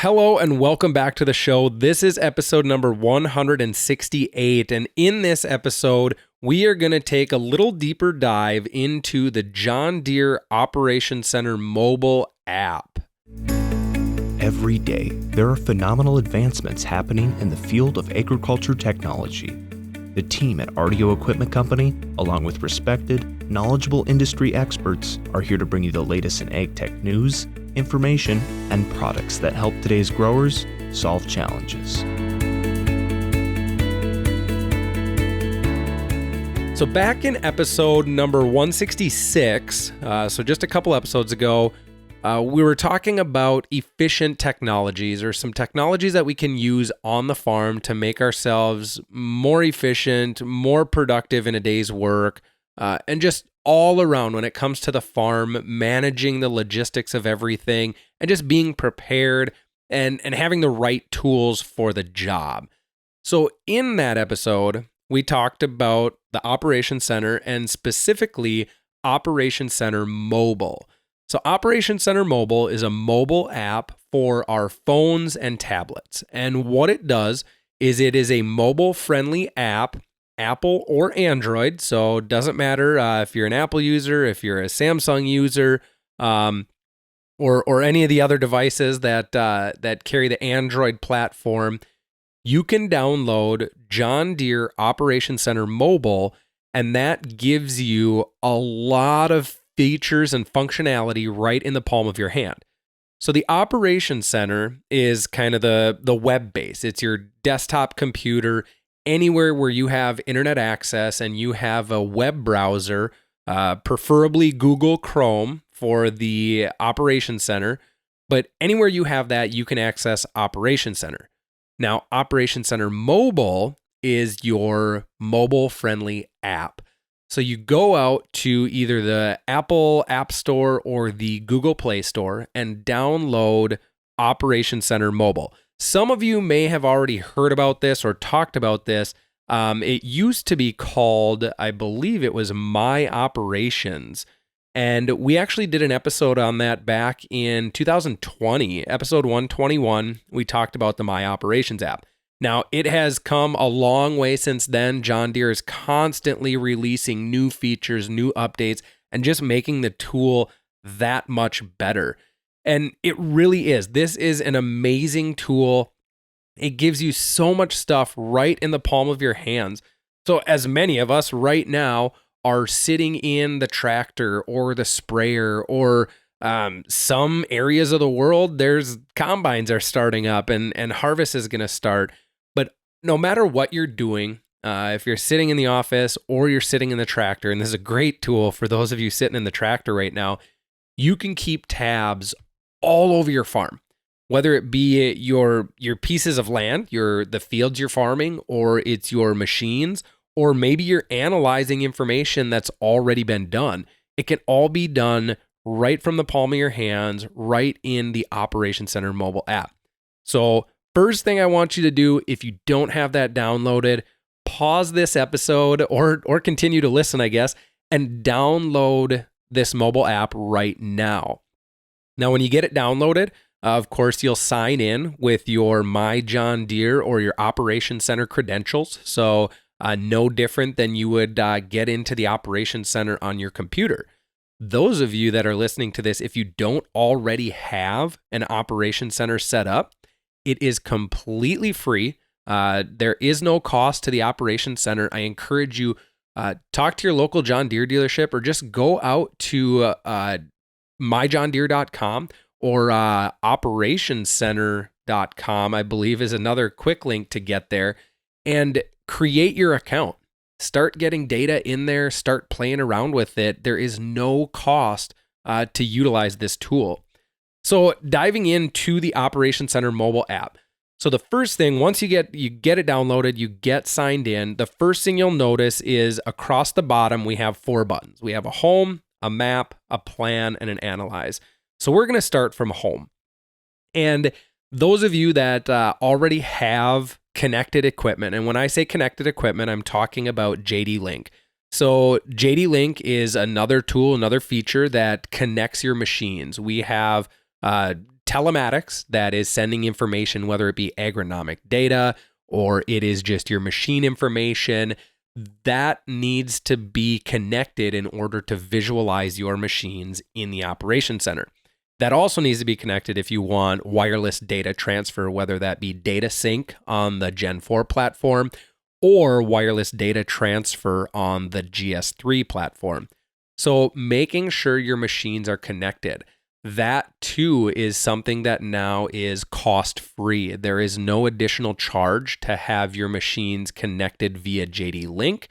Hello and welcome back to the show. This is episode number 168, and in this episode, we are going to take a little deeper dive into the John Deere Operations Center mobile app. Every day, there are phenomenal advancements happening in the field of agriculture technology. The team at RDO Equipment Company, along with respected, knowledgeable industry experts, are here to bring you the latest in ag tech news, information, and products that help today's growers solve challenges. So back in episode number 166, so just a couple episodes ago, we were talking about efficient technologies or some technologies that we can use on the farm to make ourselves more efficient, more productive in a day's work, and just all around when it comes to the farm, managing the logistics of everything and just being prepared and having the right tools for the job. So in that episode, we talked about the Operations Center and specifically Operations Center Mobile. So Operations Center Mobile is a mobile app for our phones and tablets. And what it does is it is a mobile-friendly app, Apple or Android. So it doesn't matter if you're an Apple user, if you're a Samsung user, or any of the other devices that carry the Android platform. You can download John Deere Operations Center Mobile, and that gives you a lot of features and functionality right in the palm of your hand. So the Operations Center is kind of the web base. It's your desktop computer, anywhere where you have internet access and you have a web browser, preferably Google Chrome for the Operations Center. But anywhere you have that, you can access Operations Center. Now, Operations Center Mobile is your mobile-friendly app. So you go out to either the Apple App Store or the Google Play Store and download Operations Center Mobile. Some of you may have already heard about this or talked about this. It used to be called, I believe it was My Operations. And we actually did an episode on that back in 2020, episode 121. We talked about the My Operations app. Now, it has come a long way since then. John Deere is constantly releasing new features, new updates, and just making the tool that much better. And it really is. This is an amazing tool. It gives you so much stuff right in the palm of your hands. So as many of us right now are sitting in the tractor or the sprayer or some areas of the world, there's combines are starting up and harvest is going to start. But no matter what you're doing, if you're sitting in the office or you're sitting in the tractor, and this is a great tool for those of you sitting in the tractor right now, you can keep tabs all over your farm, whether it be your pieces of land, the fields you're farming, or it's your machines, or maybe you're analyzing information that's already been done. It can all be done right from the palm of your hands, right in the Operations Center mobile app. So first thing I want you to do, if you don't have that downloaded, pause this episode or continue to listen, I guess, and download this mobile app right now. Now, when you get it downloaded, of course, you'll sign in with your My John Deere or your Operations Center credentials. So no different than you would get into the Operations Center on your computer. Those of you that are listening to this, if you don't already have an Operations Center set up, it is completely free. There is no cost to the Operations Center. I encourage you, talk to your local John Deere dealership or just go out to myjohndeere.com or operationscenter.com, I believe is another quick link to get there, and create your account. Start getting data in there, start playing around with it. There is no cost to utilize this tool. So diving into the Operations Center mobile app. So the first thing, once you get it downloaded, you get signed in, the first thing you'll notice is across the bottom, we have 4 buttons. We have a home, a map, a plan, and an analyze. So we're going to start from home. And those of you that already have connected equipment, and when I say connected equipment, I'm talking about JDLink. So JDLink is another tool, another feature that connects your machines. We have telematics that is sending information, whether it be agronomic data or it is just your machine information, that needs to be connected in order to visualize your machines in the Operations Center. That also needs to be connected if you want wireless data transfer, whether that be data sync on the Gen 4 platform or wireless data transfer on the GS3 platform. So making sure your machines are connected. That too is something that now is cost-free. There is no additional charge to have your machines connected via JDLink.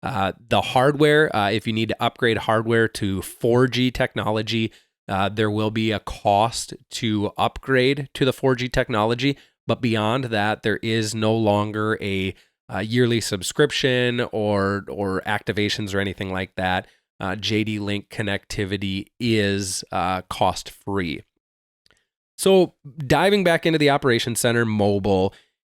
The hardware, if you need to upgrade hardware to 4G technology, there will be a cost to upgrade to the 4G technology. But beyond that, there is no longer a yearly subscription or activations or anything like that. JDLink connectivity is cost-free. So diving back into the Operations Center mobile,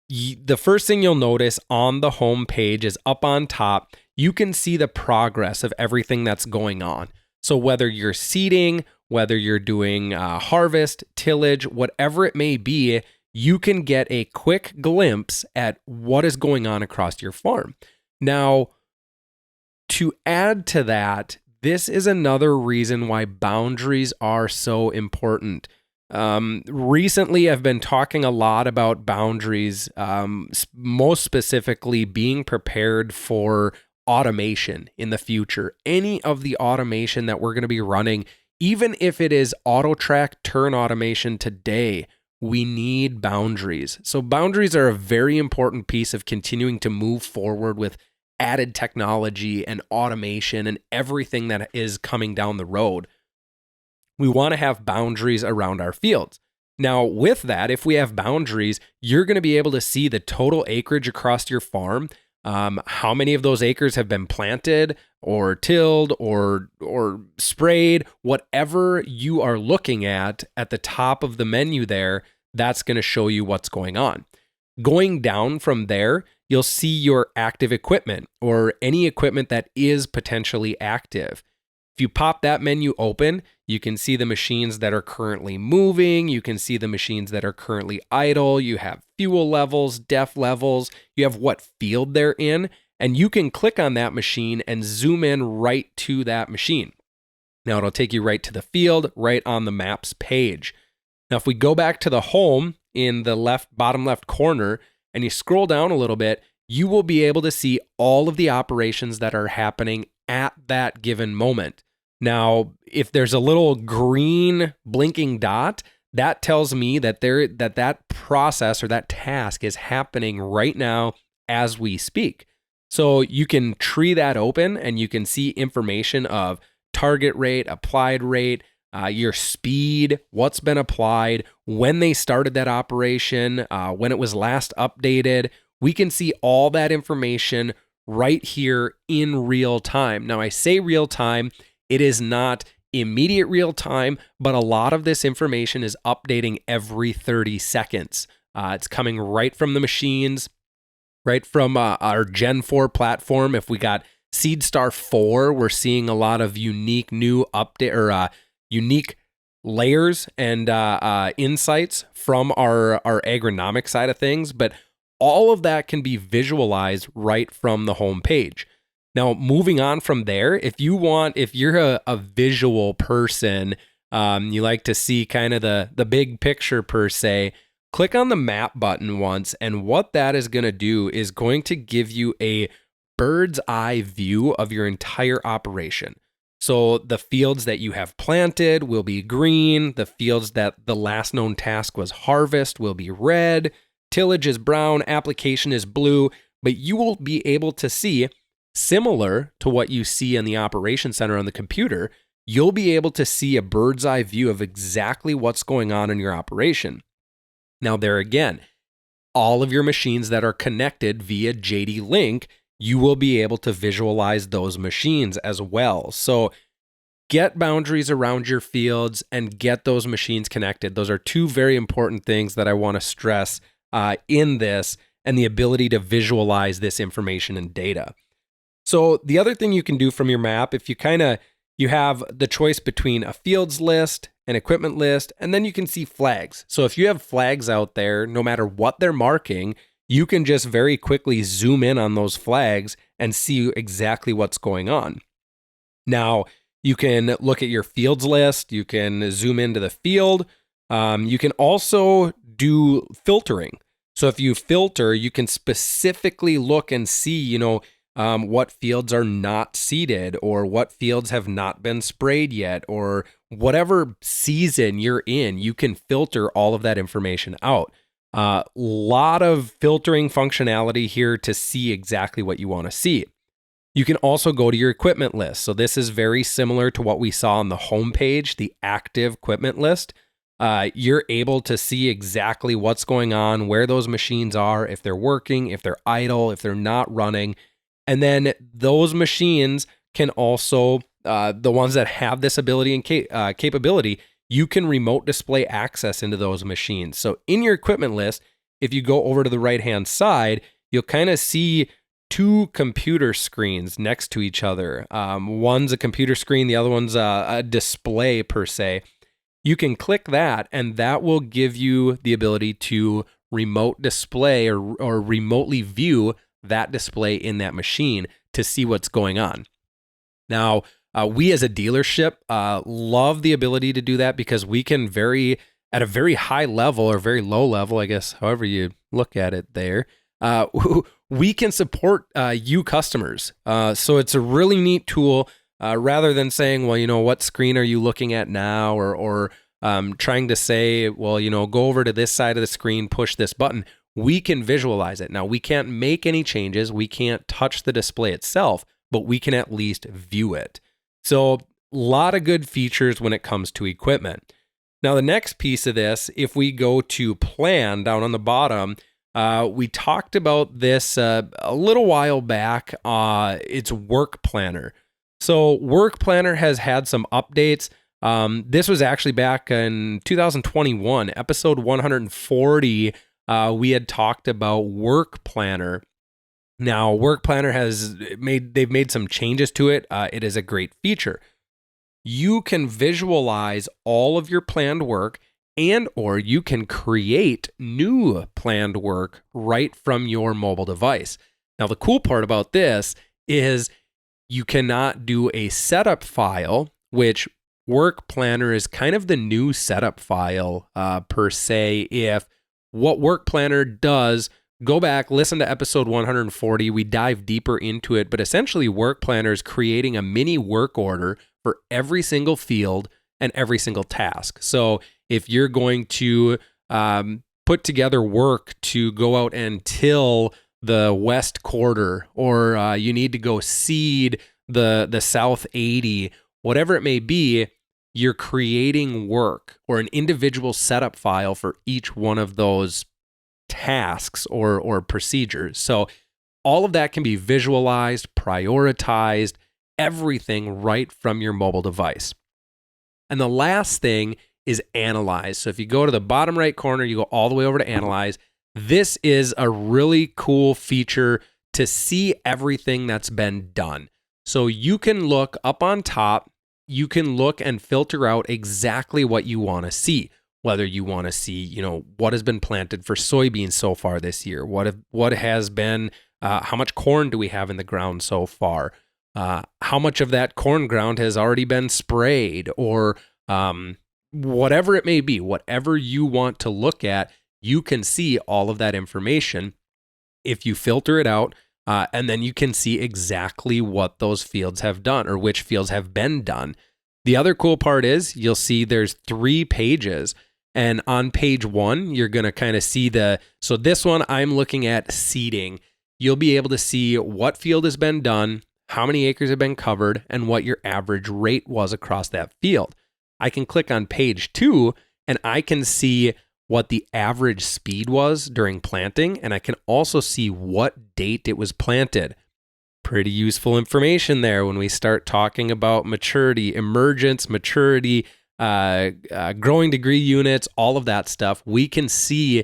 the first thing you'll notice on the home page is up on top, you can see the progress of everything that's going on. So whether you're seeding, whether you're doing harvest, tillage, whatever it may be, you can get a quick glimpse at what is going on across your farm. Now, to add to that, this is another reason why boundaries are so important. Recently, I've been talking a lot about boundaries, most specifically being prepared for automation in the future. Any of the automation that we're going to be running, even if it is auto-track turn automation today, we need boundaries. So boundaries are a very important piece of continuing to move forward with added technology and automation and everything that is coming down the road. We want to have boundaries around our fields. Now, with that, if we have boundaries, you're going to be able to see the total acreage across your farm, how many of those acres have been planted or tilled or sprayed, whatever you are looking at the top of the menu there, that's going to show you what's going on. Going down from there, you'll see your active equipment or any equipment that is potentially active. If you pop that menu open, you can see the machines that are currently moving. You can see the machines that are currently idle. You have fuel levels, def levels. You have what field they're in, and you can click on that machine and zoom in right to that machine. Now it'll take you right to the field, right on the maps page. Now, if we go back to the home in the bottom left corner and you scroll down a little bit, you will be able to see all of the operations that are happening at that given moment. Now, if there's a little green blinking dot, that tells me that that process or that task is happening right now as we speak. So you can tree that open and you can see information of target rate, applied rate, your speed, what's been applied, when they started that operation, when it was last updated. We can see all that information right here in real time. Now, I say real time, it is not immediate real time, but a lot of this information is updating every 30 seconds. It's coming right from the machines, right from our Gen 4 platform. If we got SeedStar 4, we're seeing a lot of unique new update or unique layers and insights from our agronomic side of things, but all of that can be visualized right from the home page. Now, moving on from there, if you're a visual person, you like to see kind of the big picture per se, click on the map button once, and what that is going to do is going to give you a bird's eye view of your entire operation. So the fields that you have planted will be green. The fields that the last known task was harvest will be red. Tillage is brown. Application is blue. But you will be able to see, similar to what you see in the Operations Center on the computer, you'll be able to see a bird's eye view of exactly what's going on in your operation. Now, there again, all of your machines that are connected via JDLink, you will be able to visualize those machines as well. So get boundaries around your fields and get those machines connected. Those are two very important things that I want to stress in this, and the ability to visualize this information and data. So the other thing you can do from your map, if you have the choice between a fields list an equipment list, and then you can see flags. So if you have flags out there, no matter what they're marking, you can just very quickly zoom in on those flags and see exactly what's going on. Now, you can look at your fields list, you can zoom into the field. You can also do filtering. So if you filter, you can specifically look and see, what fields are not seeded or what fields have not been sprayed yet, or whatever season you're in, you can filter all of that information out. Lot of filtering functionality here to see exactly what you want to see. You can also go to your equipment list. So this is very similar to what we saw on the homepage, the active equipment list. You're able to see exactly what's going on, where those machines are, if they're working, if they're idle, if they're not running. And then those machines can also, the ones that have this ability and capability, you can remote display access into those machines. So in your equipment list, if you go over to the right-hand side, you'll kind of see two computer screens next to each other. One's a computer screen, the other one's a display per se. You can click that, and that will give you the ability to remote display or remotely view that display in that machine to see what's going on. Now, we as a dealership love the ability to do that because we can at a very high level or very low level, I guess, however you look at it there, we can support you customers. So it's a really neat tool rather than saying, well, what screen are you looking at now? Or trying to say, well, go over to this side of the screen, push this button. We can visualize it. Now, we can't make any changes. We can't touch the display itself, but we can at least view it. So a lot of good features when it comes to equipment. Now, the next piece of this, if we go to plan down on the bottom, we talked about this a little while back. It's Work Planner. So Work Planner has had some updates. This was actually back in 2021, episode 140. We had talked about Work Planner. Now, Work Planner they've made some changes to it. It is a great feature. You can visualize all of your planned work or you can create new planned work right from your mobile device. Now, the cool part about this is you cannot do a setup file, which Work Planner is kind of the new setup file per se. If what Work Planner does, go back, listen to episode 140. We dive deeper into it, but essentially Work Planner is creating a mini work order for every single field and every single task. So if you're going to put together work to go out and till the west quarter, or you need to go seed the south 80, whatever it may be, you're creating work or an individual setup file for each one of those tasks or procedures. So all of that can be visualized, prioritized, everything right from your mobile device. And the last thing is analyze. So if you go to the bottom right corner, you go all the way over to analyze. This is a really cool feature to see everything that's been done. So you can look up on top, you can look and filter out exactly what you want to see. Whether you want to see, what has been planted for soybeans so far this year, what has been, how much corn do we have in the ground so far, how much of that corn ground has already been sprayed, or whatever it may be, whatever you want to look at, you can see all of that information if you filter it out, and then you can see exactly what those fields have done or which fields have been done. The other cool part is you'll see there's 3 pages. And on page 1, you're going to kind of see so this one, I'm looking at seeding. You'll be able to see what field has been done, how many acres have been covered, and what your average rate was across that field. I can click on page 2, and I can see what the average speed was during planting, and I can also see what date it was planted. Pretty useful information there when we start talking about maturity, emergence, maturity, growing degree units, all of that stuff. We can see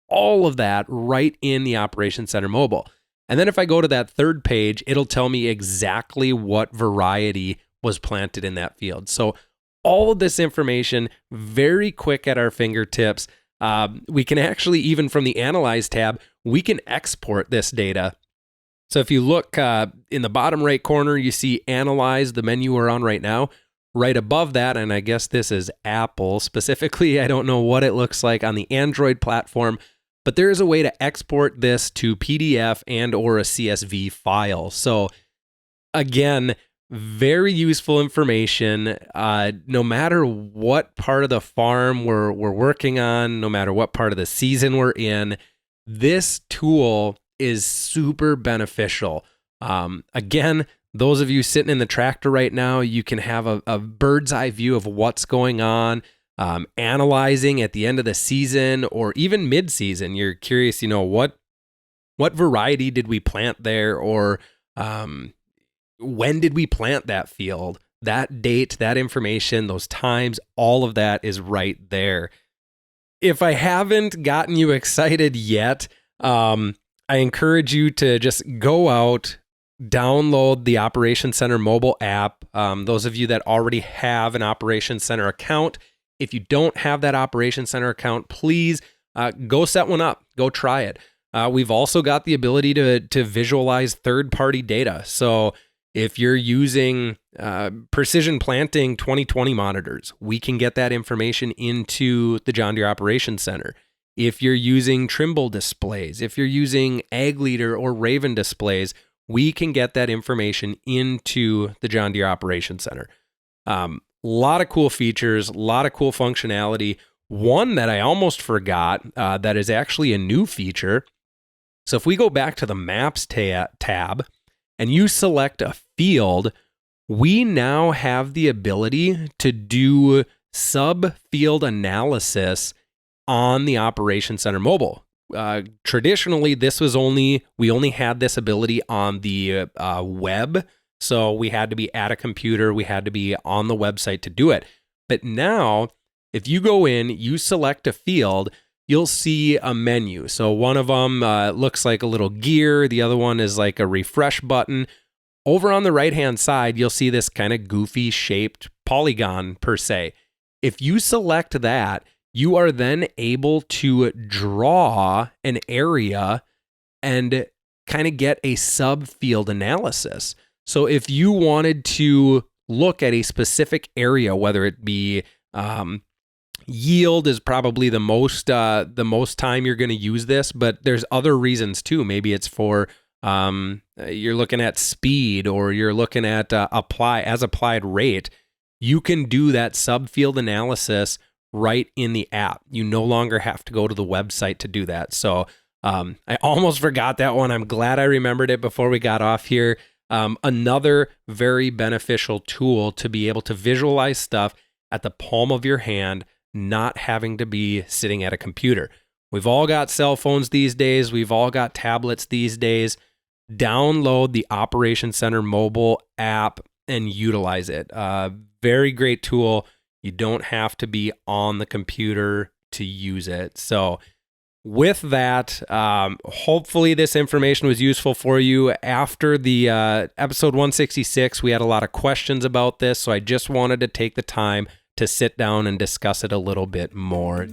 all of that right in the Operations Center mobile. And then if I go to that third page, it'll tell me exactly what variety was planted in that field. So all of this information very quick at our fingertips. We can actually, even from the Analyze tab, we can export this data. So if you look in the bottom right corner, you see Analyze, the menu we're on right now. Right above that, and I guess this is Apple specifically, I don't know what it looks like on the Android platform, but there is a way to export this to PDF and or a CSV file. So again, very useful information. No matter what part of the farm we're working on, no matter what part of the season we're in, this tool is super beneficial. Again, those of you sitting in the tractor right now, you can have a bird's eye view of what's going on, analyzing at the end of the season or even mid-season. You're curious, what variety did we plant there, or when did we plant that field? That date, that information, those times, all of that is right there. If I haven't gotten you excited yet, I encourage you to just go out, download the Operations Center mobile app. Those of you that already have an Operations Center account, if you don't have that Operations Center account, please go set one up. Go try it. We've also got the ability to visualize third-party data. So if you're using Precision Planting 2020 monitors, we can get that information into the John Deere Operations Center. If you're using Trimble displays, if you're using Ag Leader or Raven displays, we can get that information into the John Deere Operations Center. A lot of cool features, a lot of cool functionality. One that I almost forgot that is actually a new feature. So if we go back to the Maps tab and you select a field, we now have the ability to do sub-field analysis on the Operations Center mobile. Traditionally, we only had this ability on the web, so we had to be at a computer, we had to be on the website to do it. But now, if you go in, you select a field, you'll see a menu. So one of them looks like a little gear, the other one is like a refresh button. Over on the right-hand side, you'll see this kind of goofy shaped polygon per se. If you select that, you are then able to draw an area and kind of get a subfield analysis. So if you wanted to look at a specific area, whether it be yield is probably the most time you're going to use this, but there's other reasons too. Maybe it's for you're looking at speed, or you're looking at applied rate. You can do that subfield analysis right in the app. You no longer have to go to the website to do that. So I almost forgot that one. I'm glad I remembered it before we got off here. Another very beneficial tool to be able to visualize stuff at the palm of your hand, not having to be sitting at a computer. We've all got cell phones these days. We've all got tablets these days. Download the Operations Center mobile app and utilize it. Very great tool. You don't have to be on the computer to use it. So with that, hopefully this information was useful for you. After the episode 166, we had a lot of questions about this, so I just wanted to take the time to sit down and discuss it a little bit more.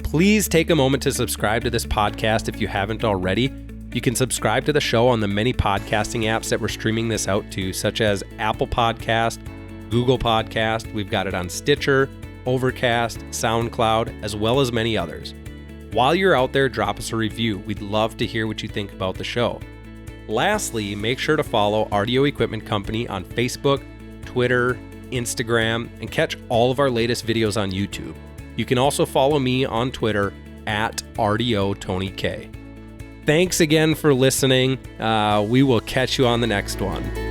Please take a moment to subscribe to this podcast if you haven't already. You can subscribe to the show on the many podcasting apps that we're streaming this out to, such as Apple Podcast, Google Podcast. We've got it on Stitcher, Overcast, SoundCloud, as well as many others. While you're out there, drop us a review. We'd love to hear what you think about the show. Lastly, make sure to follow RDO Equipment Company on Facebook, Twitter, Instagram, and catch all of our latest videos on YouTube. You can also follow me on Twitter at RDO Tony K. Thanks again for listening. We will catch you on the next one.